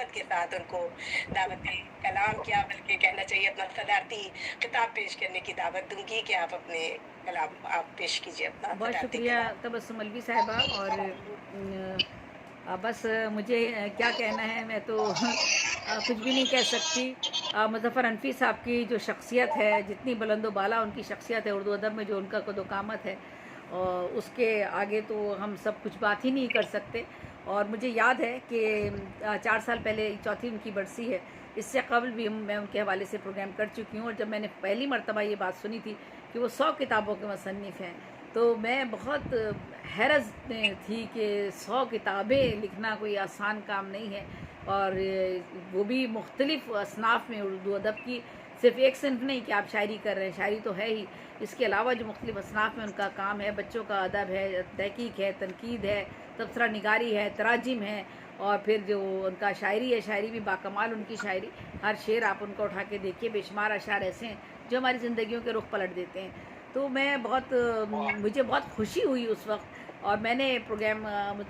मोहब्बत के साथ उनको दावत कलाम क्या बल्कि कहना चाहिए अपना सदारती खिताब पेश करने की दावत दूँगी कि आप अपने कलाम आप पेश कीजिए अपना बहुत सदारती शुक्रिया कलाम। तबस्सुम अलवी साहिबा। और बस मुझे क्या कहना है, मैं तो कुछ भी नहीं कह सकती। मुज़फ़्फ़र अनफी साहब की जो शख्सियत है, जितनी बुलंद बाला उनकी शख्सियत है, उर्दू अदब में जो उनका कदोकामत है, और उसके आगे तो हम सब कुछ बात ही नहीं कर सकते। और मुझे याद है कि 4 साल पहले चौथी उनकी बरसी है। इससे कबल भी मैं उनके हवाले से प्रोग्राम कर चुकी हूँ, और जब मैंने पहली मरतबा ये बात सुनी थी कि वो 100 किताबों के मुसन्निफ़ हैं, तो मैं बहुत हैरत में थी कि 100 किताबें लिखना कोई आसान काम नहीं है। और वो भी मुख्तलिफ़ असनाफ़ में उर्दू अदब की, सिर्फ़ एक सिन्फ़ नहीं कि आप शायरी कर रहे हैं, शायरी तो है ही, इसके अलावा जो मुख्तलिफ़ असनाफ़ में उनका काम है, बच्चों का अदब है, तहक़ीक़ है, तनकीद है, तबसरा निगारी है, तराजिम है, और फिर जो उनका शायरी है, शायरी भी बाकमाल उनकी शायरी। हर शेर आप उनका उठा के देखिए, बेशुमार अशार ऐसे हैं जो हमारी ज़िंदगियों के रुख पलट देते हैं। तो मैं बहुत मुझे बहुत खुशी हुई उस वक़्त। और मैंने प्रोग्राम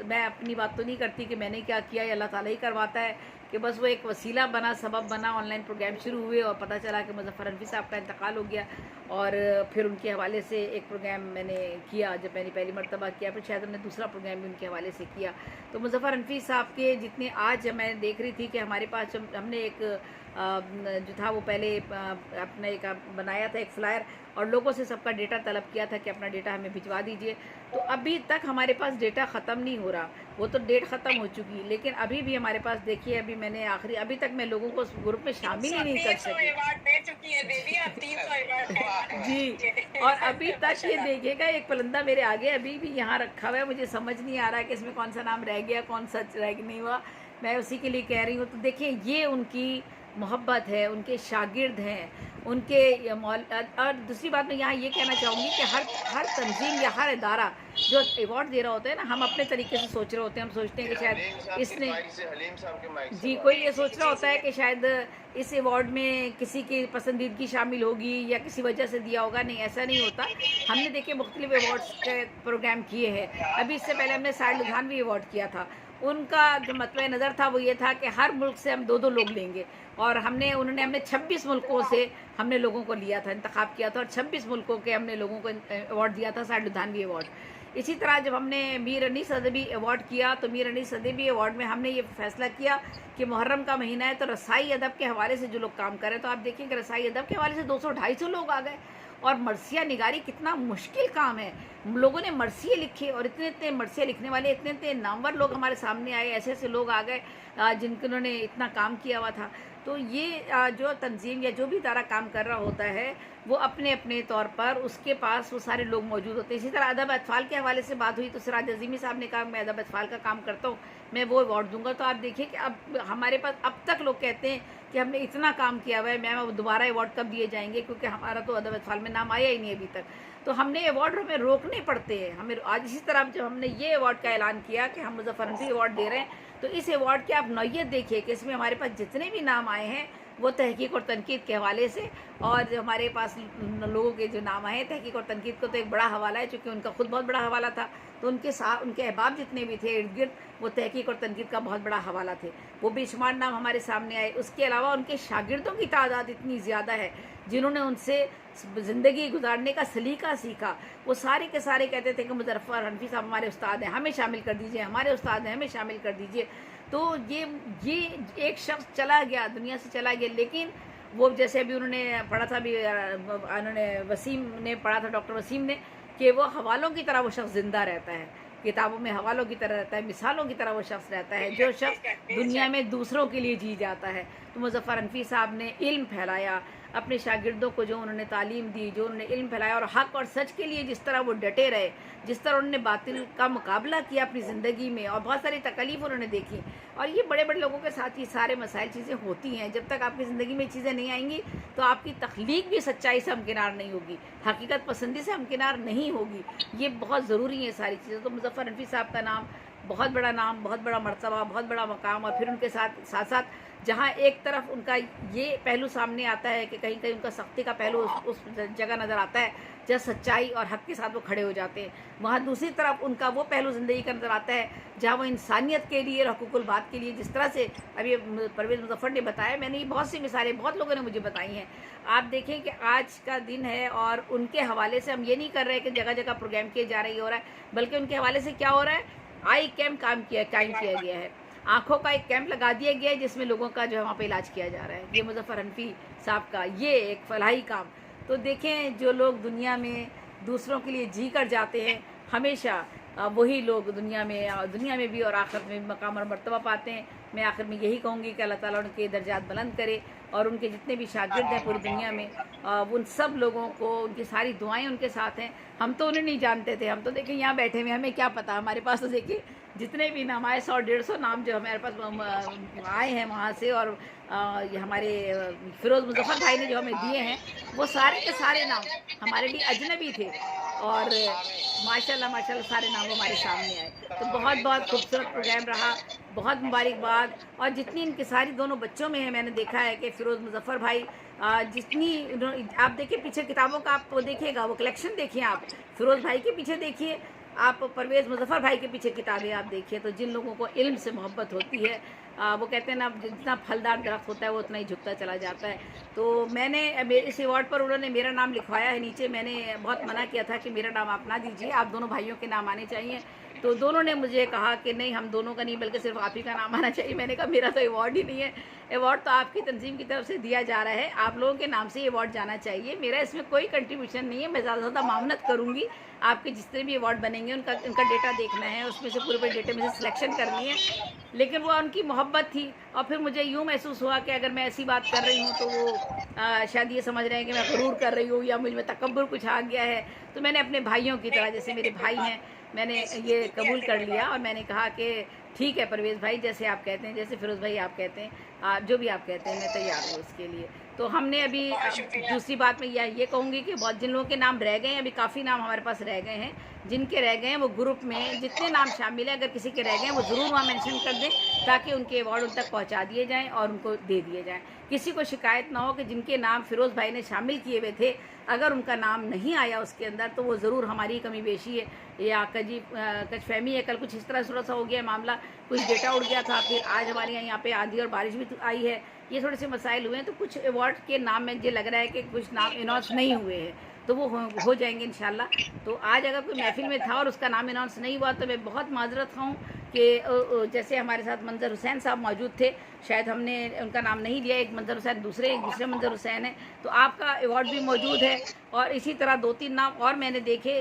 मैं अपनी बात तो नहीं करती कि मैंने क्या किया, ये अल्लाह ताला ही करवाता है, कि बस वो एक वसीला बना, सबब बना, ऑनलाइन प्रोग्राम शुरू हुए और पता चला कि मुज़फ़्फ़र अनफी साहब का इंतकाल हो गया। और फिर उनके हवाले से एक प्रोग्राम मैंने किया, जब मैंने पहली मरतबा किया, फिर शायद हमने दूसरा प्रोग्राम भी उनके हवाले से किया। तो मुज़फ़्फ़र अनफी साहब के जितने, आज मैं देख रही थी कि हमारे पास जब हमने एक जो था वो पहले अपना एक बनाया था एक फ्लायर, और लोगों से सबका डेटा तलब किया था कि अपना डेटा हमें भिजवा दीजिए। तो अभी तक हमारे पास डेटा ख़त्म नहीं हो रहा, वो तो डेट ख़त्म हो चुकी, लेकिन अभी भी हमारे पास, देखिए अभी मैंने आखिरी, अभी तक मैं लोगों को उस ग्रुप में शामिल ही नहीं कर 300 सकी। अवार्ड दे चुकी है बेबी, आप 300 अवार्ड जी। और अभी तक ये माशाल्लाह। देखिएगा, एक परिंदा मेरे आगे अभी भी यहाँ रखा हुआ है, मुझे समझ नहीं आ रहा है कि इसमें कौन सा नाम रह गया, कौन सा रह नहीं हुआ, मैं उसी के लिए कह रही हूँ। तो देखिए, ये उनकी मोहब्बत है, उनके शागिर्द हैं, उनके और दूसरी बात मैं यहाँ ये कहना चाहूँगी कि हर हर तंजीम या हर इदारा जो अवार्ड दे रहा होता है ना, हम अपने तरीके से सोच रहे होते हैं, हम सोचते हैं कि शायद इसने, जी, कोई ये सोच रहा जी होता जी। है कि शायद इस अवार्ड में किसी की पसंदीदगी शामिल होगी या किसी वजह से दिया होगा। नहीं, ऐसा नहीं होता। हमने देखिए मुख्तलिफ अवार्ड्स के प्रोग्राम किए हैं। अभी इससे पहले हमने साइड लुधियानवी अवार्ड किया था। उनका जो मतवा नज़र था वो ये था कि हर मुल्क से हम 2-2 लोग लेंगे, और हमने 26 मुल्कों से हमने लोगों को लिया था, इंतखाब किया था, और 26 मुल्कों के हमने लोगों को अवार्ड दिया था, साइड लुधियानवी अवार्ड। इसी तरह जब हमने मीर अनीस अदबी अवार्ड किया, तो मीर अनीस अदबी अवार्ड में हमने ये फैसला किया कि मुहर्रम का महीना है, तो रसाई अदब के हवाले से जो लोग काम कर रहे हैं, तो आप देखिए कि रसाई अदब के हवाले से 200-250 लोग आ गए। और मरसिया निगारी कितना मुश्किल काम है, लोगों ने मरसिए लिखे, और इतने इतने मरसिया लिखने वाले इतने इतने नामवर लोग हमारे सामने आए, ऐसे ऐसे लोग आ गए जिन्होंने इतना काम किया हुआ था। तो ये जो तंजीम या जो भी इदारा काम कर रहा होता है, वो अपने अपने तौर पर उसके पास वो सारे लोग मौजूद होते हैं। इसी तरह अदब अतफ़ाल के हवाले से बात हुई, तो सिराज अज़ीमी साहब ने कहा मैं अदब अतफ़ाल का काम करता हूँ, मैं वो अवार्ड दूंगा। तो आप देखिए कि अब हमारे पास, अब तक लोग कहते हैं कि हमने इतना काम किया हुआ है, मैम अब दोबारा अवार्ड कब दिए जाएंगे, क्योंकि हमारा तो अदब अतफ़ाल में नाम आया ही नहीं अभी तक। तो हमने अवार्ड हमें रोकने पड़ते हैं। हमें आज इसी तरह जब हमने ये अवार्ड का ऐलान किया कि हम मुज़फ़्फ़र अनफी अवार्ड दे रहे हैं, तो इस अवार्ड की आप नौइयत देखिए कि इसमें हमारे पास जितने भी नाम आए हैं वो तहकीक और तनकीद के हवाले से, और जो हमारे पास लोगों के जो नाम आए तहकीक और तनकीद को तो एक बड़ा हवाला है, चूँकि उनका खुद बहुत बड़ा हवाला था, तो उनके साथ उनके अहबाब जितने भी थे इर्द गिर्द, वो तहकीक और तनकीद का बहुत बड़ा हवाला थे, वो बेशुमार नाम हमारे सामने आए। उसके अलावा उनके शागिर्दों की तादाद इतनी ज़्यादा है जिन्होंने उनसे ज़िंदगी गुजारने का सलीका सीखा। वो सारे के सारे कहते थे कि मुज़फ़्फ़र अनफी साहब हमारे उस्ताद हैं, हमें शामिल कर दीजिए, हमारे उस्ताद हैं, हमें शामिल कर दीजिए। तो ये एक शख्स चला गया, दुनिया से चला गया, लेकिन वो जैसे अभी उन्होंने पढ़ा था, अभी उन्होंने वसीम ने पढ़ा था, डॉक्टर वसीम ने, कि वो हवालों की तरह वो शख्स ज़िंदा रहता है, किताबों में हवालों की तरह रहता है, मिसालों की तरह वो शख्स रहता है, जो शख्स दुनिया में दूसरों के लिए जी जाता है। तो मुज़फ़्फ़र अनफी साहब ने इल्म फैलाया, अपने शागिर्दों को जो उन्होंने तालीम दी, जो उन्होंने इल्म फैलाया, और हक़ और सच के लिए जिस तरह वो डटे रहे, जिस तरह उन्होंने बातिल का मुकाबला किया अपनी ज़िंदगी में, और बहुत सारी तकलीफ़ उन्होंने देखी। और ये बड़े बड़े लोगों के साथ ये सारे मसाइल चीज़ें होती हैं। जब तक आपकी ज़िंदगी में चीज़ें नहीं आएंगी, तो आपकी तख्लीक भी सच्चाई से हमकिनार नहीं होगी, हकीकत पसंदी से हमकिनार नहीं होगी। ये बहुत ज़रूरी है सारी चीज़ें। तो मुज़फ़्फ़र अनफी साहब का नाम बहुत बड़ा नाम, बहुत बड़ा मर्तबा, बहुत बड़ा मकाम, और फिर उनके साथ साथ साथ जहाँ एक तरफ उनका ये पहलू सामने आता है कि कहीं कहीं उनका सख्ती का पहलू उस जगह नज़र आता है जहाँ सच्चाई और हक के साथ वो खड़े हो जाते हैं, वहाँ दूसरी तरफ उनका वो पहलू ज़िंदगी का नज़र आता है जहाँ वो इंसानियत के लिए और हकूकुल बात के लिए, जिस तरह से अभी परवेज़ मुज़फ़्फ़र ने बताया, मैंने ये बहुत सी मिसालें बहुत लोगों ने मुझे बताई हैं। आप देखें कि आज का दिन है और उनके हवाले से हम ये नहीं कर रहे हैं कि जगह जगह प्रोग्राम किए जा रहे हो रहा है, बल्कि उनके हवाले से क्या हो रहा है, आई कैम्प कायम किया गया है, आँखों का एक कैंप लगा दिया गया है जिसमें लोगों का जो है वहाँ पे इलाज किया जा रहा है। ये मुज़फ़्फ़र हनफी साहब का ये एक फलाही काम। तो देखें, जो लोग दुनिया में दूसरों के लिए जी कर जाते हैं, हमेशा वही लोग दुनिया में भी और आखिरत में भी मकाम और मर्तबा पाते हैं। मैं आखिर में यही कहूँगी कि अल्लाह ताला उनके दर्जात बुलंद करे और उनके जितने भी शागिर्द हैं पूरी दुनिया में, उन सब लोगों को उनकी सारी दुआएं उनके साथ हैं। हम तो उन्हें नहीं जानते थे, हम तो देखिए यहाँ बैठे हुए, हमें क्या पता, हमारे पास तो देखिए जितने भी नाम आए 100-150 नाम जो हमारे पास आए हैं वहाँ से, और ये हमारे फिरोज़ मुज़फ़्फ़र भाई ने जो हमें दिए हैं वो सारे के सारे नाम हमारे लिए अजनबी थे, और माशाल्लाह सारे नाम हमारे सामने आए। तो बहुत बहुत खूबसूरत प्रोग्राम रहा, बहुत मुबारकबाद। और जितनी इनकी सारी दोनों बच्चों में है, मैंने देखा है कि फिरोज़ मुज़फ़्फ़र भाई जितनी आप देखिए पीछे किताबों का आप देखिएगा, वो कलेक्शन देखिए, आप फिरोज़ भाई के पीछे देखिए, आप परवेज़ मुज़फ़्फ़र भाई के पीछे किताबें आप देखिए। तो जिन लोगों को इल्म से मोहब्बत होती है, वो कहते हैं ना, जितना फलदार दरख्त होता है वो उतना ही झुकता चला जाता है। तो मैंने इस अवार्ड पर उन्होंने मेरा नाम लिखवाया है नीचे, मैंने बहुत मना किया था कि मेरा नाम आप ना दीजिए, आप दोनों भाइयों के नाम आने चाहिए। तो दोनों ने मुझे कहा कि नहीं, हम दोनों का नहीं बल्कि सिर्फ आप ही का नाम आना चाहिए। मैंने कहा मेरा तो अवार्ड ही नहीं है, अवार्ड तो आपकी तंजीम की तरफ से दिया जा रहा है, आप लोगों के नाम से ये अवार्ड जाना चाहिए, मेरा इसमें कोई कंट्रीब्यूशन नहीं है। मैं ज़्यादा से ज़्यादा मामनत करूँगी, आपके जितने भी अवार्ड बनेंगे उनका डेटा देखना है, उसमें से पूरे डेटे में से सिलेक्शन करनी है। लेकिन वो उनकी मोहब्बत थी, और फिर मुझे यूँ महसूस हुआ कि अगर मैं ऐसी बात कर रही हूँ तो वो शायद ये समझ रहे हैं कि मैं गुरूर कर रही हूँ या मुझ में तकब्बुर कुछ आ गया है। तो मैंने अपने भाइयों की तरह, जैसे मेरे भाई हैं, मैंने ये कबूल कर लिया और मैंने कहा कि ठीक है परवेज़ भाई, जैसे आप कहते हैं, जैसे फिरोज़ भाई आप कहते हैं, जो भी आप कहते हैं मैं तैयार हूँ उसके लिए। तो हमने अभी दूसरी बात मैं ये कहूँगी कि बहुत जिन लोगों के नाम रह गए हैं, अभी काफ़ी नाम हमारे पास रह गए हैं, जिनके रह गए हैं वो ग्रुप में जितने नाम शामिल हैं, अगर किसी के रह गए हैं वो ज़रूर वहाँ मेंशन कर दें, ताकि उनके अवार्ड उन तक पहुँचा दिए जाएँ और उनको दे दिए जाएँ। किसी को शिकायत ना हो कि जिनके नाम फिरोज़ भाई ने शामिल किए हुए थे, अगर उनका नाम नहीं आया उसके अंदर तो वो ज़रूर हमारी कमी बेशी है या कचफहमी है। कल कुछ इस तरह थोड़ा सा हो गया मामला, कुछ डेटा उड़ गया था, फिर आज हमारे यहाँ पे आंधी और बारिश भी आई है, ये थोड़े से मसाइल हुए हैं। तो कुछ अवार्ड के नाम में मुझे लग रहा है कि कुछ नाम अनाउंस नहीं हुए हैं, तो वो हो जाएंगे इंशाल्लाह। तो आज अगर कोई महफिल में था और उसका नाम अनाउंस नहीं हुआ तो मैं बहुत माजरत हूँ कि जैसे हमारे साथ मंजर हुसैन साहब मौजूद थे, शायद हमने उनका नाम नहीं लिया, एक मंजर हुसैन दूसरे मंजर हुसैन है, तो आपका अवार्ड भी मौजूद है। और इसी तरह 2-3 नाम और मैंने देखे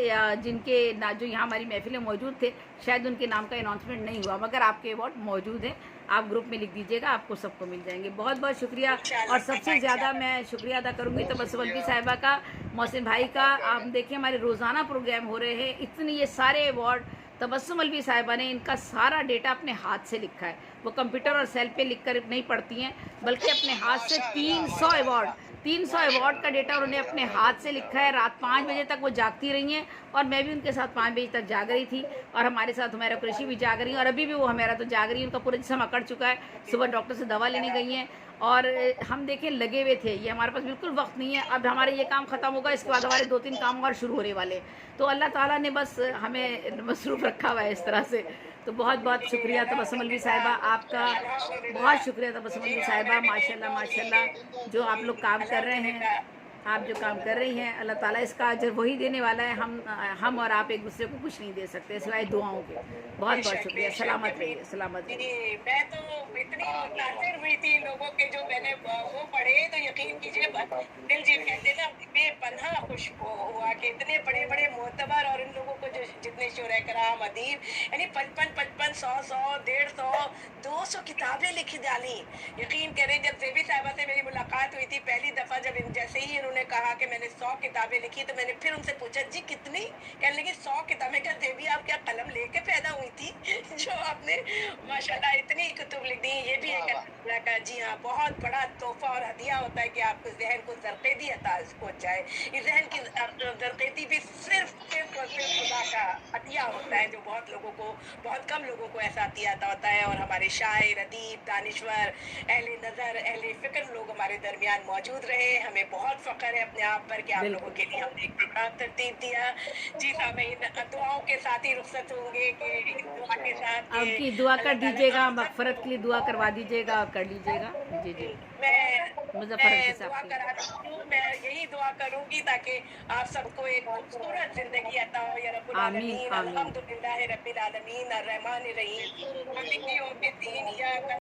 जिनके जो यहाँ हमारी महफिल में मौजूद थे, शायद उनके नाम का अनाउंसमेंट नहीं हुआ, मगर आपके अवार्ड मौजूद हैं, आप ग्रुप में लिख दीजिएगा, आपको सबको मिल जाएंगे। बहुत बहुत शुक्रिया। और सबसे ज़्यादा मैं शुक्रिया अदा करूँगी तबस्सुम अलवी साहिबा का, मोहसिन भाई का। आप देखिए हमारे रोज़ाना प्रोग्राम हो रहे हैं, इतने ये सारे अवार्ड तबस्सुम अलवी साहिबा ने इनका सारा डेटा अपने हाथ से लिखा है, वो कंप्यूटर और सेल पे लिख कर नहीं पढ़ती हैं, बल्कि अपने हाथ से 300 अवार्ड का डेटा उन्होंने अपने हाथ से लिखा है। रात 5 बजे तक वो जागती रही हैं और मैं भी उनके साथ 5 बजे तक जाग रही थी, और हमारे साथ हुमैरा कुरैशी भी जाग रही हैं, और अभी भी वो हुमैरा तो जाग रही है, उनका पूरा जिस्म अकड़ चुका है, सुबह डॉक्टर से दवा लेने गई हैं। और हम देखें लगे हुए थे, ये हमारे पास बिल्कुल वक्त नहीं है, अब हमारे ये काम ख़त्म होगा, इसके बाद हमारे 2-3 काम और शुरू होने वाले। तो अल्लाह ताला ने बस हमें मसरूफ़ रखा हुआ है इस तरह से। तो बहुत बहुत शुक्रिया तबस्सुम अलवी साहिबा आपका, बहुत शुक्रिया तबस्सुम अलवी साहिबा, माशाल्लाह माशाल्लाह जो आप लोग काम कर रहे हैं, आप जो काम कर रही हैं, अल्लाह ताला इसका अजर वही देने वाला है। हम और आप एक दूसरे को कुछ नहीं दे सकते सिवाय दुआओं के। बहुत बहुत शुक्रिया, सलामत रहिए, सलामत रहिए। मैं तो इतनी मुतासिर हुई थी लोगों के जो मैंने वो पढ़े, तो यकीन कीजिए दिल जी कहते ना बेपनाह खुश हुआ कि इतने बड़े बड़े मोतबर और इन लोगों को जो जितने शोरे कराम अदीब, यानी 55, 100, 150, 200 किताबें लिखी डाली। यकीन करें जब जेबी साहिबा से मेरी मुलाकात हुई थी पहली दफ़ा, जब जैसे ही उन्होंने कहा कि मैंने 100 किताबें लिखी, तो मैंने फिर उनसे पूछा जी कितनी, कहने लगी 100 किताबें। क्या देवी आप क्या कलम लेके पैदा हुई थी जो आपने माशाल्लाह इतनी कुतुब लिख दी। ये भी एक अल्लाह का जी हाँ बहुत बड़ा तोहफा और हदिया होता है कि आपको जहन को जरकेदी अता हो जाए। इस जहन की जरकेदी भी सिर्फ और सिर्फ खुदा का हदिया होता है, जो बहुत कम लोगों को ऐसा अतिया आता होता है। और हमारे शायर, अदीब, दानिश्वर, अहले नज़र, अहले फ़िक्र लोग हमारे दरमियान मौजूद रहे। हमें बहुत फ़ख्र है अपने आप पर कि आप लोगों बिल्कुल। के लिए हमने एक प्रोग्राम तरतीब दिया। जी सामीन, दुआओं के साथ ही रुखसत होंगे कि इन दुआ के साथ कि अब की दुआ कर अल्लाह ताला दीजिएगा, आप मगफरत के लिए सबको दुआ करवा दीजिएगा और कर लीजिएगा। जी, जी। मैं मुज़फ़्फ़र जी साहब दुआ की। करा रही हूँ, मैं यही दुआ करूँगी ताकि आप सबको एक खूबसूरत ज़िंदगी अता हो या रब्बुल आमीन, आलमीन। आमीन। अल्हम्दुलिल्लाहि रब्बिल आलमीन अर्रहमानिर रहीम मालिक यौमिद्दीन इय्याका